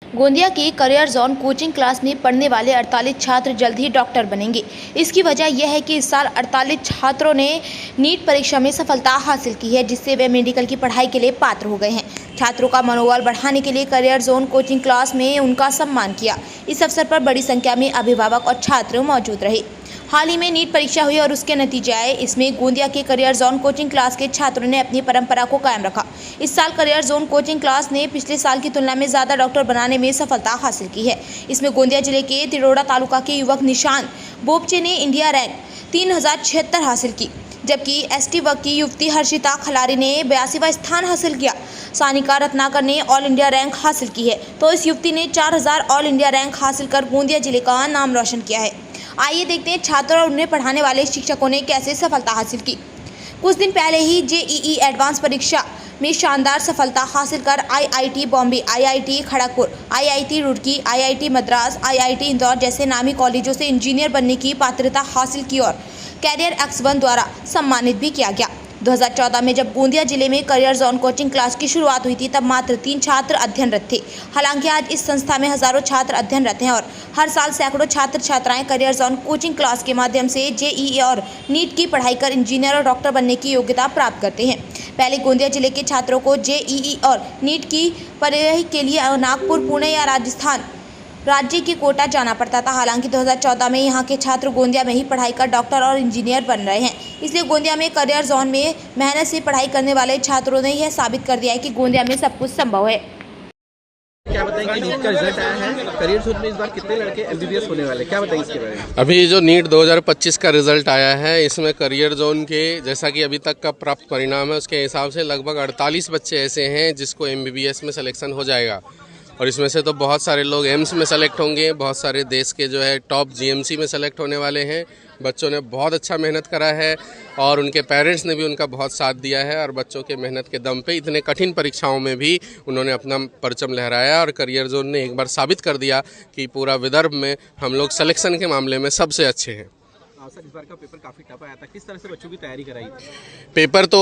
गोंदिया के career zone coaching class में पढ़ने वाले 48 छात्र जल्द ही डॉक्टर बनेंगे। इसकी वजह यह है कि इस साल 48 छात्रों ने नीट परीक्षा में सफलता हासिल की है, जिससे वे मेडिकल की पढ़ाई के लिए पात्र हो गए हैं। छात्रों का मनोबल बढ़ाने के लिए करियर जोन कोचिंग क्लास में उनका सम्मान किया। इस अवसर पर बड़ी संख्या में अभिभावक और छात्र मौजूद रहे। हाल ही में नीट परीक्षा हुई और उसके नतीजे आए। इसमें गोंदिया के करियर जोन कोचिंग क्लास के छात्रों ने अपनी परंपरा को कायम रखा। इस साल करियर जोन कोचिंग क्लास ने पिछले साल की तुलना में ज़्यादा डॉक्टर बनाने में सफलता हासिल की है। इसमें गोंदिया जिले के तिरोड़ा तालुका के युवक निशान बोपचे ने इंडिया रैंक 3076 हासिल की, जबकि एसटी वर्ग की युवती हर्षिता खलारी ने 82वां स्थान हासिल किया। सानिका रत्नाकर ने ऑल इंडिया रैंक हासिल की है, तो इस युवती ने 4000 ऑल इंडिया रैंक हासिल कर गोंदिया जिले का नाम रोशन किया है। आइए देखते हैं छात्र और उन्हें पढ़ाने वाले शिक्षकों ने कैसे सफलता हासिल की। कुछ दिन पहले ही जेईई एडवांस परीक्षा में शानदार सफलता हासिल कर IIT Bombay, IIT Kharagpur, IIT Roorkee, IIT Madras, IIT Indore जैसे नामी कॉलेजों से इंजीनियर बनने की पात्रता हासिल की और कैरियर X1 द्वारा सम्मानित भी किया गया। 2014 में जब गोंदिया जिले में करियर जोन कोचिंग क्लास की शुरुआत हुई थी, तब मात्र 3 छात्र अध्ययनरत थे। हालांकि आज इस संस्था में हजारों छात्र अध्ययनरत हैं और हर साल सैकड़ों छात्र छात्राएं करियर जोन कोचिंग क्लास के माध्यम से जेईई और नीट की पढ़ाई कर इंजीनियर और डॉक्टर बनने की योग्यता प्राप्त करते हैं। पहले गोंदिया जिले के छात्रों को जेईई और नीट की पढ़ाई के लिए नागपुर, पुणे या राजस्थान राज्य की कोटा जाना पड़ता था। हालांकि 2014 में यहाँ के छात्र गोंदिया में ही पढ़ाई कर डॉक्टर और इंजीनियर बन रहे हैं। इसलिए गोंदिया में करियर जोन में मेहनत से पढ़ाई करने वाले छात्रों ने यह साबित कर दिया है कि गोंदिया में सब कुछ संभव है। क्या बताएंगे, नीट का रिजल्ट आया है, करियर जोन में इस बार कितने लड़के एमबीबीएस होने वाले, क्या बताएंगे इसके बारे में? अभी जो नीट 2025 का रिजल्ट आया है, इसमें करियर जोन के जैसा कि अभी तक का प्राप्त परिणाम है, उसके हिसाब से लगभग 48 बच्चे ऐसे हैं जिसको एमबीबीएस में सिलेक्शन हो जाएगा। और इसमें से तो बहुत सारे लोग एम्स में सेलेक्ट होंगे, बहुत सारे देश के जो है टॉप जीएमसी में सेलेक्ट होने वाले हैं। बच्चों ने बहुत अच्छा मेहनत करा है और उनके पेरेंट्स ने भी उनका बहुत साथ दिया है और बच्चों के मेहनत के दम पे इतने कठिन परीक्षाओं में भी उन्होंने अपना परचम लहराया और करियर जोन ने एक बार साबित कर दिया कि पूरा विदर्भ में हम लोग सिलेक्शन के मामले में सबसे अच्छे हैं। सर, इस बार का पेपर काफ़ी टफ आया था, किस तरह से बच्चों की तैयारी कराई? पेपर तो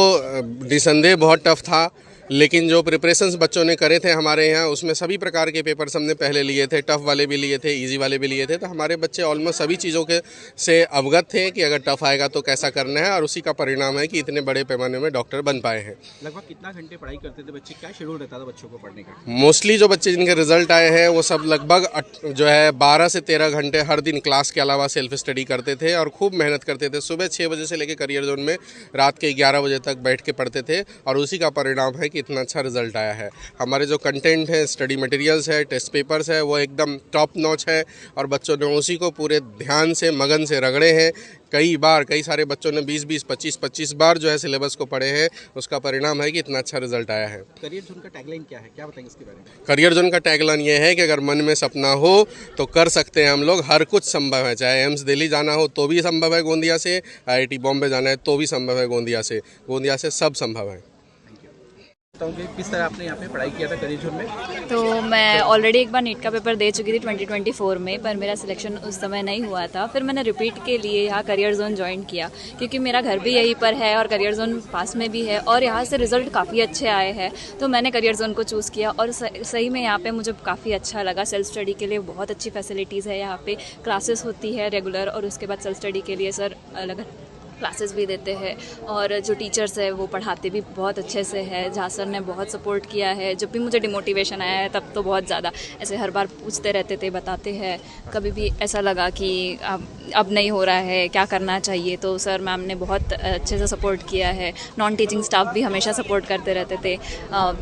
निसंदेह बहुत टफ था, लेकिन जो प्रिपरेशंस बच्चों ने करे थे हमारे यहाँ, उसमें सभी प्रकार के पेपर्स हमने पहले लिए थे। टफ़ वाले भी लिए थे, इजी वाले भी लिए थे। तो हमारे बच्चे ऑलमोस्ट सभी चीज़ों के से अवगत थे कि अगर टफ़ आएगा तो कैसा करना है, और उसी का परिणाम है कि इतने बड़े पैमाने में डॉक्टर बन पाए हैं। लगभग कितना घंटे पढ़ाई करते थे बच्चे, क्या शेड्यूल रहता था बच्चों को पढ़ने का? मोस्टली जो बच्चे जिनके रिजल्ट आए हैं वो सब लगभग जो है 12 से 13 घंटे हर दिन क्लास के अलावा सेल्फ स्टडी करते थे और खूब मेहनत करते थे। सुबह 6 बजे से लेकर करियर जोन में रात के 11 बजे तक बैठ के पढ़ते थे और उसी का परिणाम है कि इतना अच्छा रिजल्ट आया है। हमारे जो कंटेंट है, स्टडी मटेरियल्स है, टेस्ट पेपर्स है, वो एकदम टॉप नॉच है और बच्चों ने उसी को पूरे ध्यान से, मगन से रगड़े हैं। कई सारे बच्चों ने 20-20, 25-25 बार जो है सिलेबस को पढ़े हैं। उसका परिणाम है कि इतना अच्छा रिजल्ट आया है। करियर जोन का टैगलाइन क्या है, क्या बताएंगे इसके बारे में? करियर जोन का टैगलाइन ये है कि अगर मन में सपना हो तो कर सकते हैं हम लोग, हर कुछ संभव है। चाहे एम्स दिल्ली जाना हो तो भी संभव है गोंदिया से, आईआईटी बॉम्बे जाना है तो भी संभव है गोंदिया से सब संभव है। किस तरह आपने यहाँ पे पढ़ाई किया था करियर जोन में? तो मैं ऑलरेडी एक बार नीट का पेपर दे चुकी थी 2024 में, पर मेरा सिलेक्शन उस समय नहीं हुआ था। फिर मैंने रिपीट के लिए यहाँ करियर जोन ज्वाइन किया, क्योंकि मेरा घर भी यहीं पर है और करियर जोन पास में भी है और यहाँ से रिजल्ट काफ़ी अच्छे आए हैं। तो मैंने करियर जोन को चूज़ किया और सही में यहाँ पे मुझे काफ़ी अच्छा लगा। सेल्फ स्टडी के लिए बहुत अच्छी फैसिलिटीज़ है यहाँ पे, क्लासेस होती है रेगुलर और उसके बाद सेल्फ स्टडी के लिए सर अलग क्लासेस भी देते हैं और जो टीचर्स है वो पढ़ाते भी बहुत अच्छे से है। झा सर ने बहुत सपोर्ट किया है। जब भी मुझे डिमोटिवेशन आया है तब तो बहुत ज़्यादा ऐसे हर बार पूछते रहते थे, बताते हैं। कभी भी ऐसा लगा कि अब नहीं हो रहा है, क्या करना चाहिए, तो सर मैम ने बहुत अच्छे से सपोर्ट किया है। नॉन टीचिंग स्टाफ भी हमेशा सपोर्ट करते रहते थे।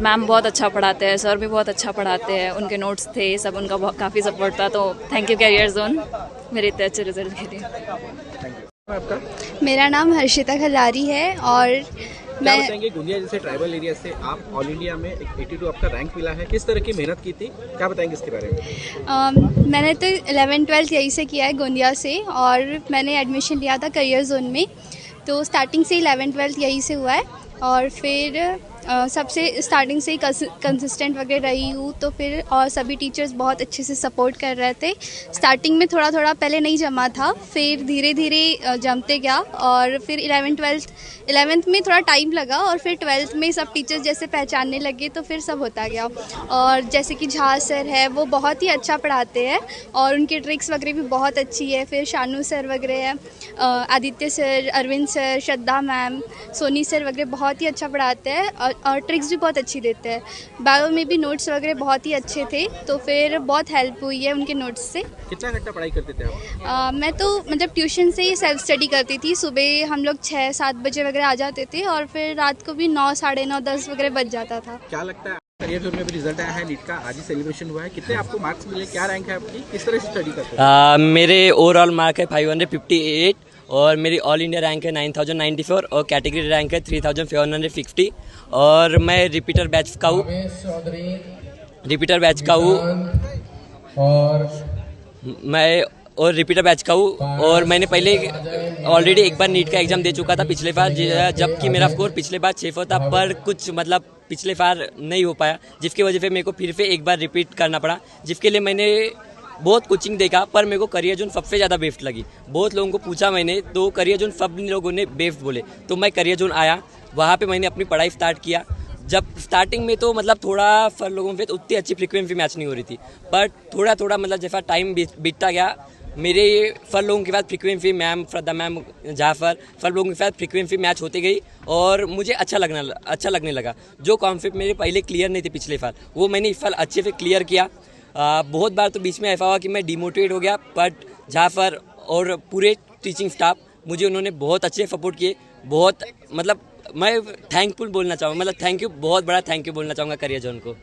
मैम बहुत अच्छा पढ़ाते हैं, सर भी बहुत अच्छा पढ़ाते हैं, उनके नोट्स थे सब, उनका काफ़ी सपोर्ट था। तो थैंक यू करियर जोन मेरे इतने अच्छे रिजल्ट के लिए। आपका? मेरा नाम हर्षिता खलारी है और क्या बताएंगे, गोंदिया जैसे ट्राइबल एरिया से आप ऑल इंडिया में 82 आपका रैंक मिला है, किस तरह की मेहनत की थी, क्या बताएंगे इसके बारे में? मैंने तो 11-12 यहीं से किया है गोंदिया से और मैंने एडमिशन लिया था करियर जोन में। तो स्टार्टिंग से 11-12 यहीं से हुआ है और फिर सबसे स्टार्टिंग से ही कंसिस्टेंट वगैरह रही हूँ, तो फिर और सभी टीचर्स बहुत अच्छे से सपोर्ट कर रहे थे। स्टार्टिंग में थोड़ा थोड़ा पहले नहीं जमा था, फिर धीरे धीरे जमते गया और फिर 11th में थोड़ा टाइम लगा और फिर 12th में सब टीचर्स जैसे पहचानने लगे तो फिर सब होता गया। और जैसे कि झा सर है वो बहुत ही अच्छा पढ़ाते हैं और उनकी ट्रिक्स वगैरह भी बहुत अच्छी है। फिर शानू सर वगैरह है, आदित्य सर, अरविंद सर, श्रद्धा मैम, सोनी सर वगैरह बहुत ही अच्छा पढ़ाते हैं और ट्रिक्स भी बहुत अच्छी देते हैं। बायो में भी नोट्स वगैरह बहुत ही अच्छे थे, तो फिर बहुत हेल्प हुई है उनके नोट्स से। कितना घंटा पढ़ाई करते थे आप? मैं तो मतलब ट्यूशन से ही सेल्फ स्टडी करती थी। सुबह हम लोग 6-7 बजे वगैरह आ जाते थे और फिर रात को भी 9, साढ़े 9, 10 वगैरह बज जाता था। क्या लगता है करियर जोन में भी रिजल्ट आया है नीट का, आज ही सेलिब्रेशन हुआ है, कितने आपको मार्क्स मिले, क्या रैंक है आपकी, किस तरह से स्टडी करते हैं? मेरे ओवरऑल मार्क है 558 और मेरी ऑल इंडिया रैंक है 9094 और कैटेगरी रैंक है 3550 और मैं रिपीटर बैच का हूँ और मैंने पहले ऑलरेडी एक बार नीट का एग्ज़ाम दे चुका था पिछले बार, जबकि मेरा स्कोर पिछले बार 600 था, पर कुछ मतलब पिछले बार नहीं हो पाया, जिसकी वजह से मेरे को फिर से एक बार रिपीट करना पड़ा, जिसके लिए मैंने बहुत कोचिंग देखा पर मेरे को करियर जोन सबसे ज़्यादा बेस्ट लगी। बहुत लोगों को पूछा मैंने तो करियर जोन सब लोगों ने बेस्ट बोले, तो मैं करियर जोन आया, वहाँ पे मैंने अपनी पढ़ाई स्टार्ट किया। जब स्टार्टिंग में तो मतलब थोड़ा फर लोगों पे तो उतनी अच्छी फ्रीक्वेंसी मैच नहीं हो रही थी, पर थोड़ा थोड़ा मतलब जैसा टाइम बीतता गया मेरे फर लोगों के साथ फ्रीक्वेंसी मैम, श्रद्धा मैम, जाफर फर लोगों के साथ फ्रीक्वेंसी मैच होती गई और मुझे अच्छा लगने लगा। जो कॉन्सेप्ट मेरे पहले क्लियर नहीं थे पिछले साल, वो मैंने इस साल अच्छे से क्लियर किया। बहुत बार तो बीच में ऐसा हुआ कि मैं डिमोटिवेट हो गया, बट जाफर और पूरे टीचिंग स्टाफ मुझे उन्होंने बहुत अच्छे सपोर्ट किए। बहुत मतलब मैं थैंकफुल बोलना चाहूँगा, मतलब थैंक यू, बहुत बड़ा थैंक यू बोलना चाहूँगा करियर जोन को।